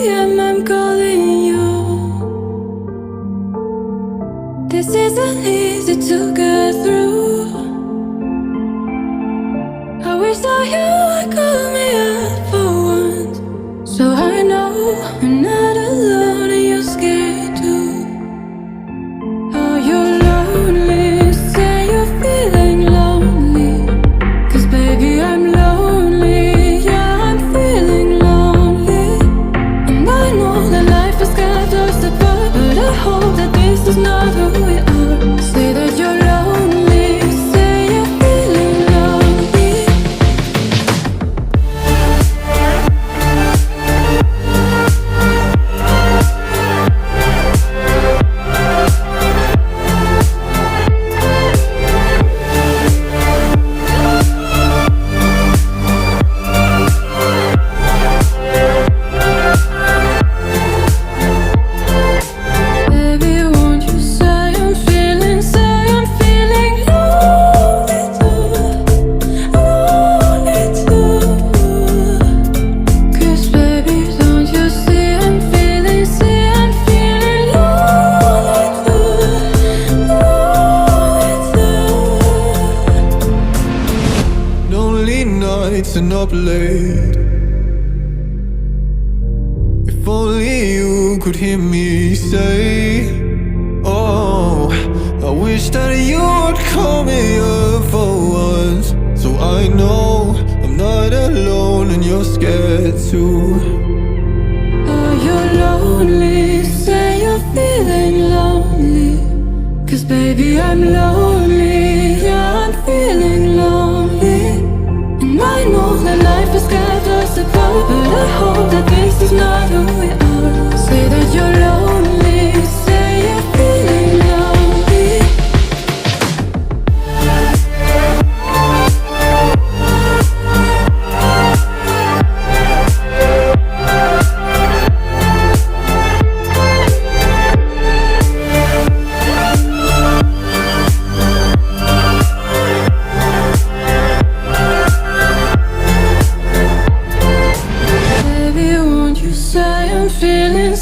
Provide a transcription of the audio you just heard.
a.m. I'm calling you. This isn't easy to get through. I wish that you would call me up for once, so I know I'm not alone and you're scared too. Are you lonely? Say you're feeling lonely. 'Cause baby, I'm lonely. Yeah, I'm feeling lonely. And I know that life has kept us apart, but I hope that this is not who we are. Say that you're lonely. Say you're feeling lonely. Baby, won't you say I'm feeling lonely too, lonely too. 'Cause baby, don't you see I'm feeling lonely too, lonely too. Lonely nights and up late. If only you could hear me say, oh, I wish that you would call me up for once, so I know I'm not alone and you're scared too. Are you lonely? Say you're feeling lonely. 'Cause baby, I'm lonely. Yeah, I'm feeling lonely. And I know that life has kept us apart, but I hope that this is not who we are. Say that you're lonely. Say you're feeling lonely. Baby, won't you say I'm feeling